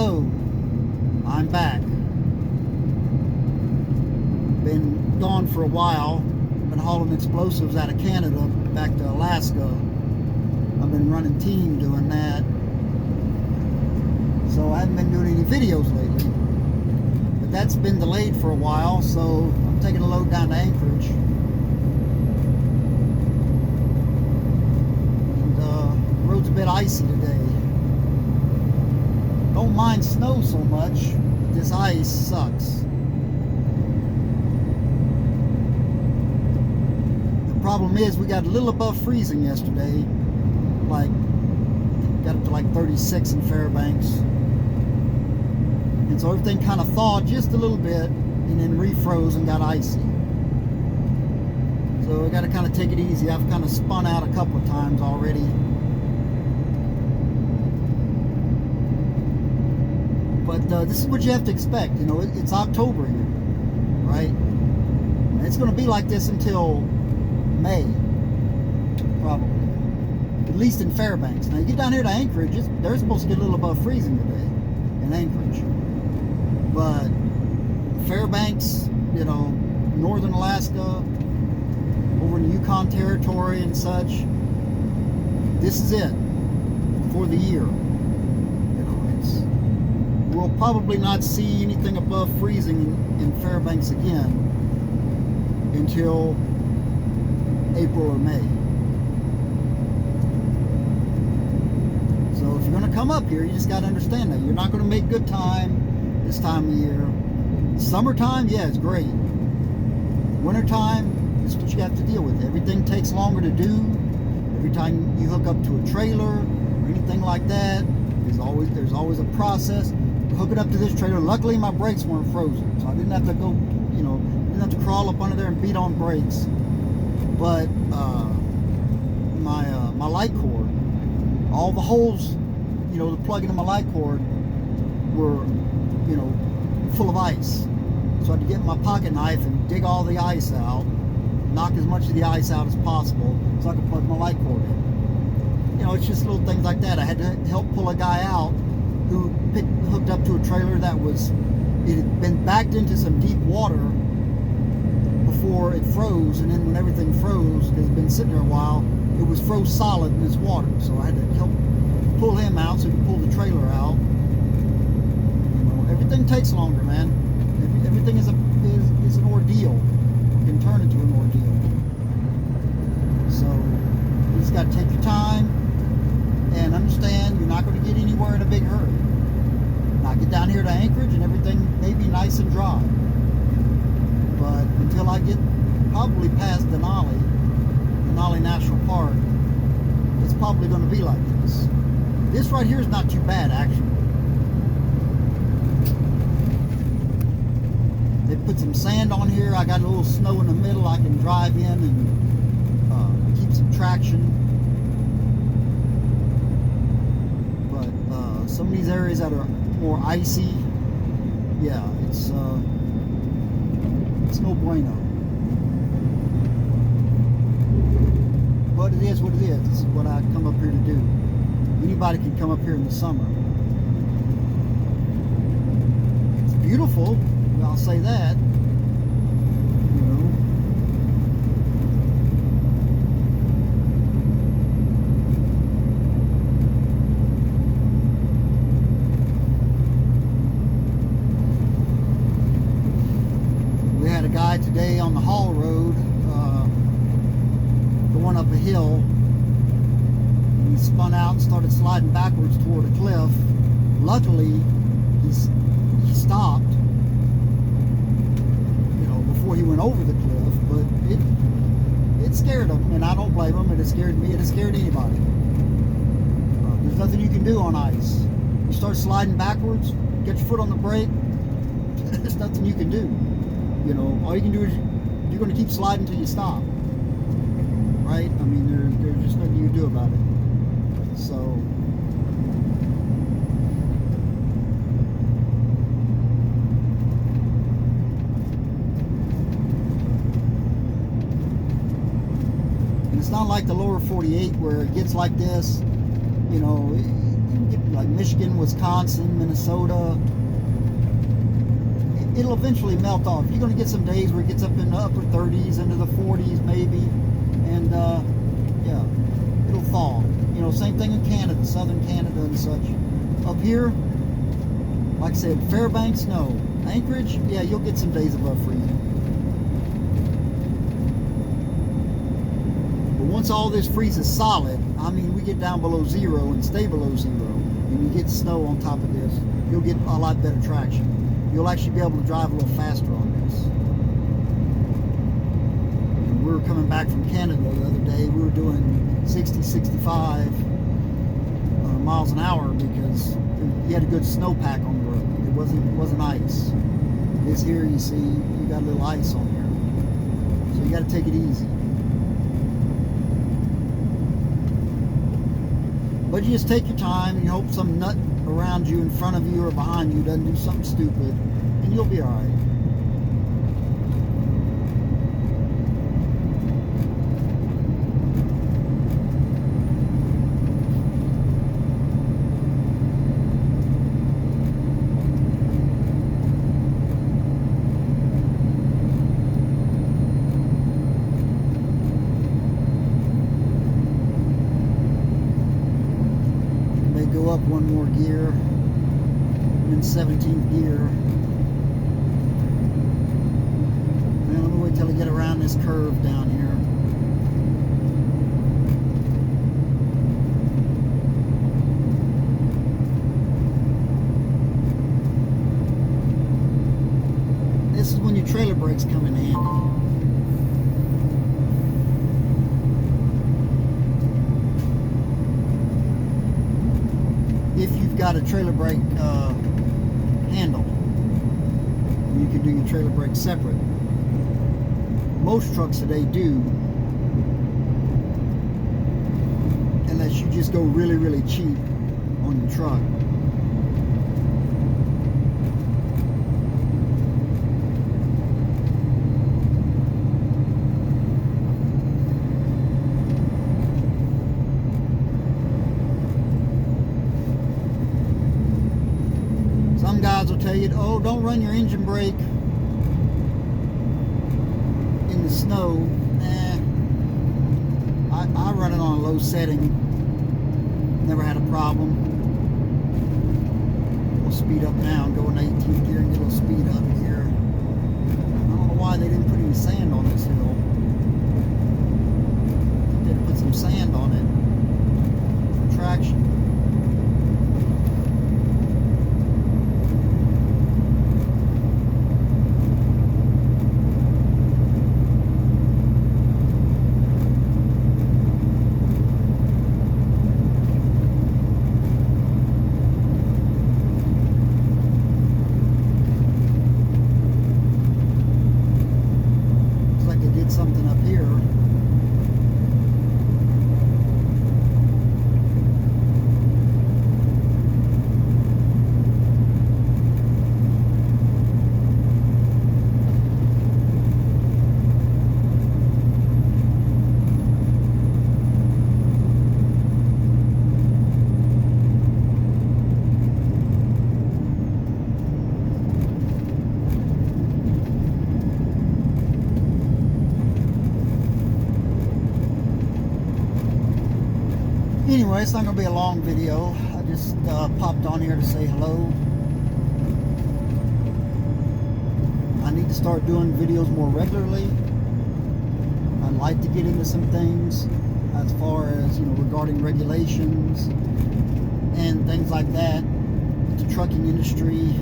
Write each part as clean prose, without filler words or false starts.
Hello, I'm back. Been gone for a while. Been hauling explosives out of Canada back to Alaska. I've been running team doing that. So I haven't been doing any videos lately. But that's been delayed for a while, so I'm taking a load down to Anchorage. And the road's a bit icy today. Don't mind snow so much, but this ice sucks. The problem is we got a little above freezing yesterday. Got up to like 36 in Fairbanks. And so everything kind of thawed just a little bit and then refroze and got icy. So I got to kind of take it easy. I've kind of spun out a couple of times already. But this is what you have to expect. You know, it's October here, right? And it's going to be like this until May, probably. At least in Fairbanks. Now, you get down here to Anchorage, they're supposed to get a little above freezing today in Anchorage. But Fairbanks, you know, northern Alaska, over in the Yukon Territory and such, this is it for the year. We'll probably not see anything above freezing in Fairbanks again until April or May. So if you're going to come up here, you just got to understand that. You're not going to make good time this time of year. Summertime, yeah, it's great. Wintertime, it's what you have to deal with. Everything takes longer to do. Every time you hook up to a trailer or anything like that, there's always a process. Hook it up to this trailer. Luckily, my brakes weren't frozen, so I didn't have to go, you know, didn't have to crawl up under there and beat on brakes. But my light cord, all the holes, you know, to plug into my light cord were, you know, full of ice. So I had to get my pocket knife and dig all the ice out, knock as much of the ice out as possible, so I could plug my light cord in. You know, it's just little things like that. I had to help pull a guy out who hooked up to a trailer that it had been backed into some deep water before it froze, and then when everything froze, because it had been sitting there a while, it was froze solid in this water. So I had to help pull him out so he could pull the trailer out. You know, everything takes longer, man. Everything is an ordeal. It can turn into an ordeal. So you just got to take your time and understand you're not going to get anywhere in a big hurry. Now get down here to Anchorage and everything may be nice and dry. But until I get probably past Denali National Park, it's probably going to be like this. This right here is not too bad, actually. They put some sand on here. I got a little snow in the middle. I can drive in and keep some traction. Some of these areas that are more icy, yeah, it's no bueno. But it is what it is. This is what I come up here to do. Anybody can come up here in the summer. It's beautiful, I'll say that. You know. Guy today on the haul road going up a hill, and he spun out and started sliding backwards toward a cliff. Luckily he stopped, you know, before he went over the cliff, but it scared him, and I don't blame him. It scared me, it scared anybody. There's nothing you can do on ice. You start sliding backwards, get your foot on the brake, there's nothing you can do. You know, all you can do is you're going to keep sliding until you stop, right? I mean, there's just nothing you can do about it. So, and it's not like the lower 48 where it gets like this. You know, you get like Michigan, Wisconsin, Minnesota. It'll eventually melt off. You're going to get some days where it gets up in the upper 30s, into the 40s maybe, and yeah, it'll thaw. You know, same thing in Canada, southern Canada and such. Up here, like I said, Fairbanks, no. Anchorage, yeah, you'll get some days above freezing. But once all this freezes solid, I mean, we get down below zero and stay below zero, and you get snow on top of this, you'll get a lot better traction. You'll actually be able to drive a little faster on this. And we were coming back from Canada the other day. We were doing 60, 65 miles an hour because you had a good snowpack on the road. It wasn't ice. This here, you see, you got a little ice on here. So you got to take it easy. But you just take your time and you hope some nut around you, in front of you, or behind you doesn't do something stupid, and you'll be all right. Go up one more gear. I'm in 17th gear. Now let me wait till I get around this curve down here. This is when your trailer brakes come in handy. If you've got a trailer brake handle, you can do your trailer brake separate. Most trucks today do, unless you just go really, really cheap on your truck. Some guys will tell you, oh, don't run your engine brake in the snow. Nah, I run it on a low setting. Never had a problem. We'll speed up now and go in 18th gear and get a little speed up here. I don't know why they didn't put any sand on this hill. They did put some sand on it for traction. Something up here. Anyway, it's not going to be a long video. I just popped on here to say hello. I need to start doing videos more regularly. I'd like to get into some things as far as, you know, regarding regulations and things like that. The trucking industry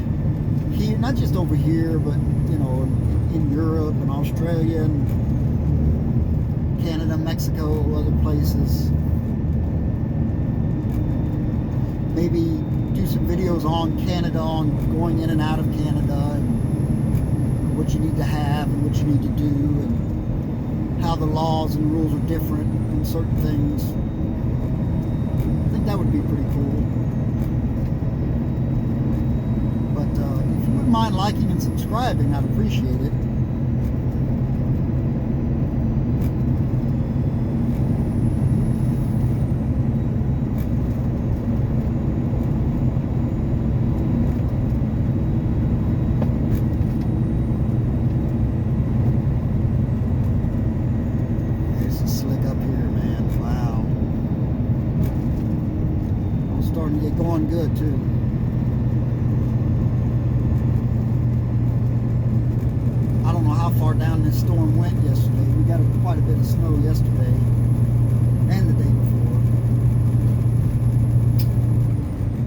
here, not just over here, but, you know, in Europe and Australia and Canada, Mexico, other places. Maybe do some videos on Canada, on going in and out of Canada, and what you need to have and what you need to do, and how the laws and rules are different in certain things. I think that would be pretty cool. But if you wouldn't mind liking and subscribing, I'd appreciate it. starting to get going good too. I don't know how far down this storm went yesterday. We got quite a bit of snow yesterday and the day before.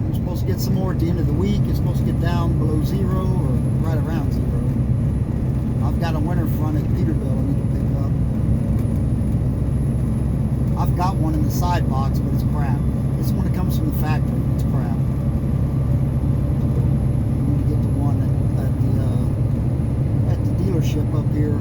We're supposed to get some more at the end of the week. It's supposed to get down below zero or right around zero. I've got a winter front at Peterbilt I need to pick up. I've got one in the side box, but it's crap. It's when it comes from the factory, it's crap. I need to get the one at the dealership up here.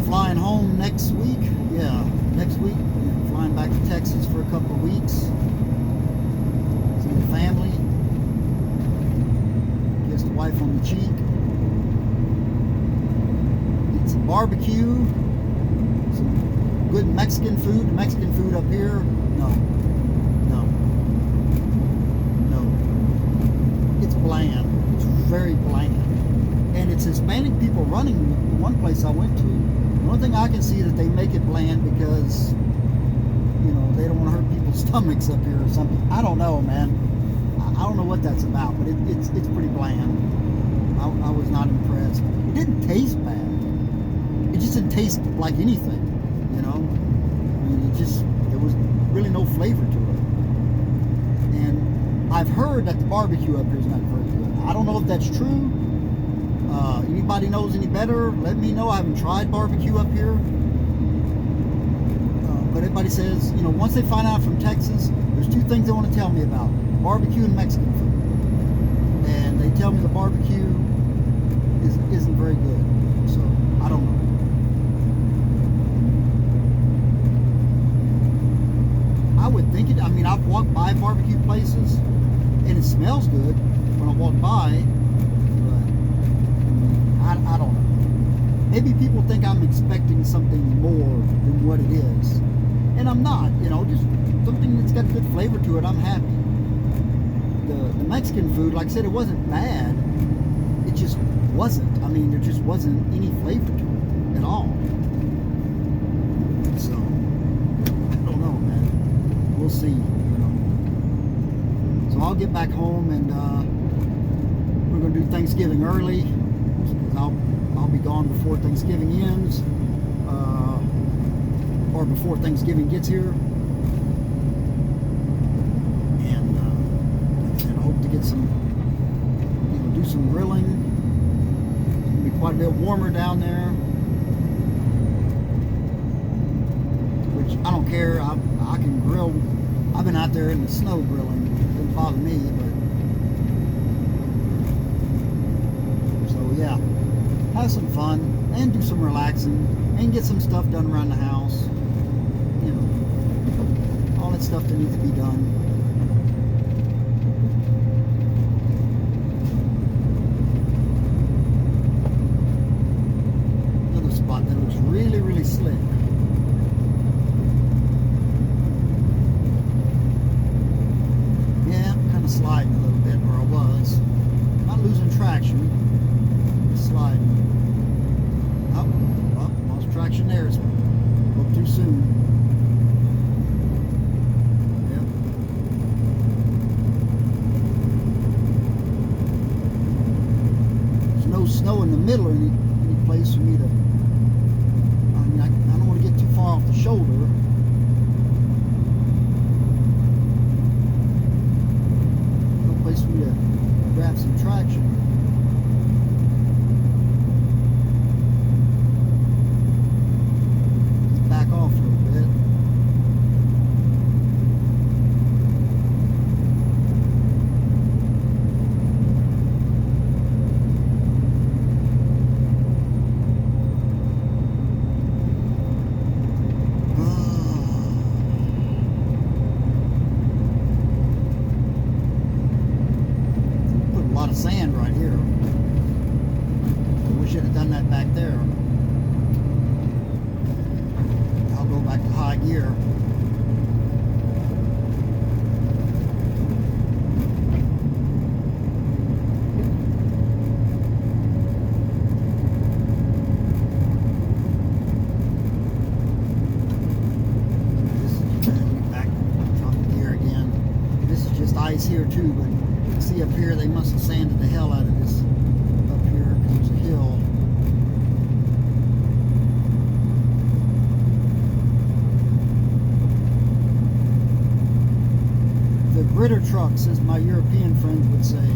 Flying home next week. Yeah, next week. Flying back to Texas for a couple of weeks. See the family. Kiss the wife on the cheek. Eat some barbecue. Some good Mexican food. The Mexican food up here, no. It's bland. It's very bland. And it's Hispanic people running one place I went to. The only thing I can see is that they make it bland because, you know, they don't want to hurt people's stomachs up here or something. I don't know, man. I don't know what that's about, but it's pretty bland. I was not impressed. It didn't taste bad. It just didn't taste like anything, you know. I mean, there was really no flavor to it. And I've heard that the barbecue up here is not very good. I don't know if that's true. Anybody knows any better, let me know. I haven't tried barbecue up here. But everybody says, you know, once they find out from Texas, there's two things they want to tell me about: barbecue and Mexican food. And they tell me the barbecue isn't very good. So, I don't know. I would think it, I mean, I've walked by barbecue places, and it smells good when I walk by. I don't know. Maybe people think I'm expecting something more than what it is. And I'm not, you know, just something that's got good flavor to it, I'm happy. The Mexican food, like I said, it wasn't bad. It just wasn't. I mean, there just wasn't any flavor to it at all. So, I don't know, man. We'll see, you know. So I'll get back home and we're going to do Thanksgiving early. I'll be gone before Thanksgiving ends, or before Thanksgiving gets here, and I hope to get some, you know, do some grilling. It'll be quite a bit warmer down there, which I don't care. I can grill. I've been out there in the snow grilling. It doesn't bother me, but so yeah. Have some fun and do some relaxing and get some stuff done around the house. You know, all that stuff that needs to be done. Another spot that looks really, really slick. Yeah, kind of sliding a little bit where I was. Not losing traction. Sliding. Oh, lost traction there. Spoke too soon. Yep. There's no snow in the middle or any place for me to. I mean, I don't want to get too far off the shoulder. No place for me to grab some traction. Off a little bit. seeing that back there. I'll go back to high gear. Ice here too, but you can see up here they must have sanded the hell out of this up here because there's a hill. The gritter trucks, as my European friends would say.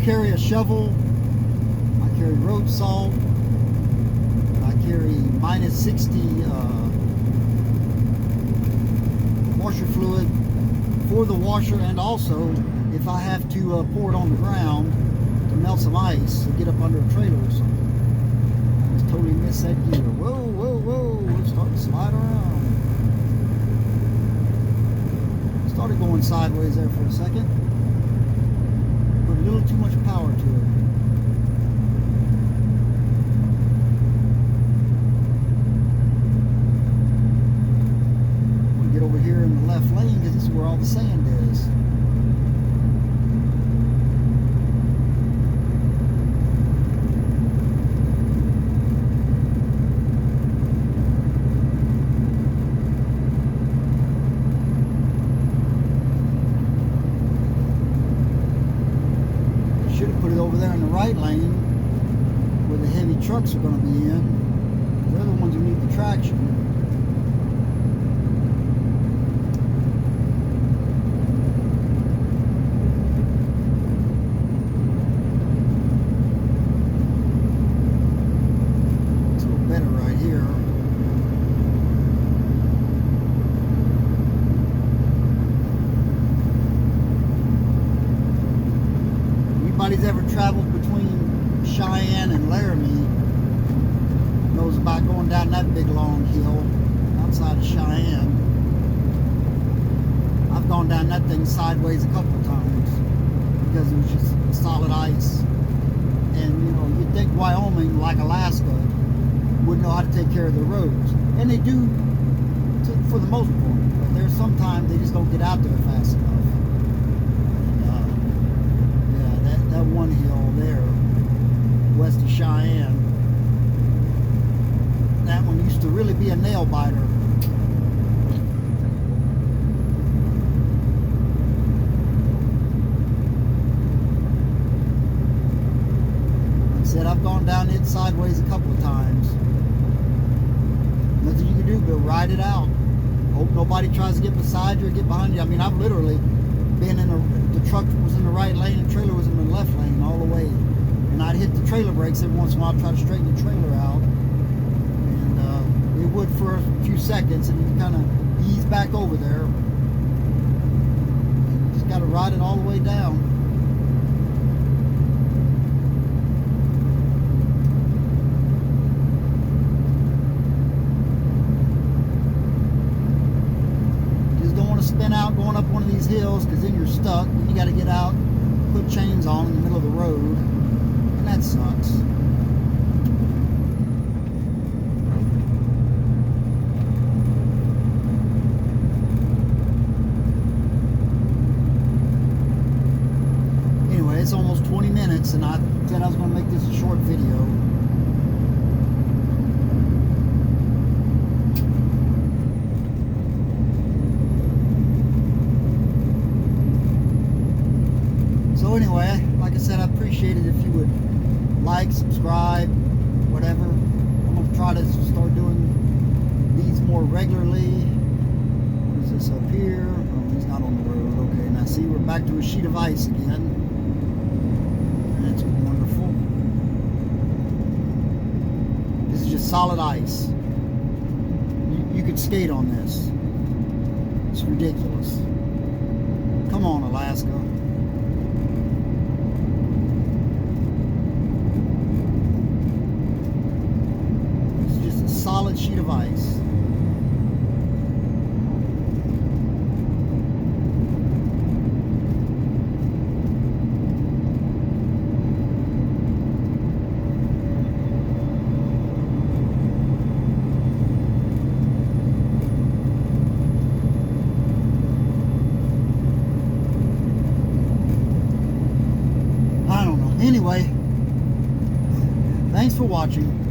Carry a shovel, I carry road salt, I carry minus 60 washer fluid for the washer, and also if I have to pour it on the ground to melt some ice to get up under a trailer or something. I just totally missed that gear. Whoa, whoa, whoa, we're starting to slide around. Started going sideways there for a second. A little too much power to it. We get over here in the left lane because this is where all the sand is. Put it over there in the right lane where the heavy trucks are going to be in. They're the ones who need the traction. It's a little better right here. Anybody's ever traveled between Cheyenne and Laramie knows about going down that big long hill outside of Cheyenne. I've gone down that thing sideways a couple of times because it was just solid ice. And you know, you'd think Wyoming, like Alaska, would know how to take care of their roads, and they do for the most part. But there's sometimes they just don't get out there fast enough. That one hill there, west of Cheyenne, that one used to really be a nail biter. Like I said, I've gone down it sideways a couple of times. Nothing you can do but ride it out. Hope nobody tries to get beside you or get behind you. I mean, I've literally been in the truck was in the right lane, the trailer was in the left lane all the way, and I'd hit the trailer brakes every once in a while, try to straighten the trailer out, and it would for a few seconds, and you kind of ease back over there. You just got to ride it all the way down. Spin out going up one of these hills, because then you're stuck and you got to get out, put chains on in the middle of the road, and that sucks. Anyway, it's almost 20 minutes and I said I was going to make this a short video. So anyway, like I said, I appreciate it if you would like, subscribe, whatever. I'm going to try to start doing these more regularly. What is this up here? Oh, he's not on the road. Okay, now see, we're back to a sheet of ice again. That's wonderful. This is just solid ice. You could skate on this. It's ridiculous. Come on, Alaska. It's just a solid sheet of ice. Anyway, thanks for watching.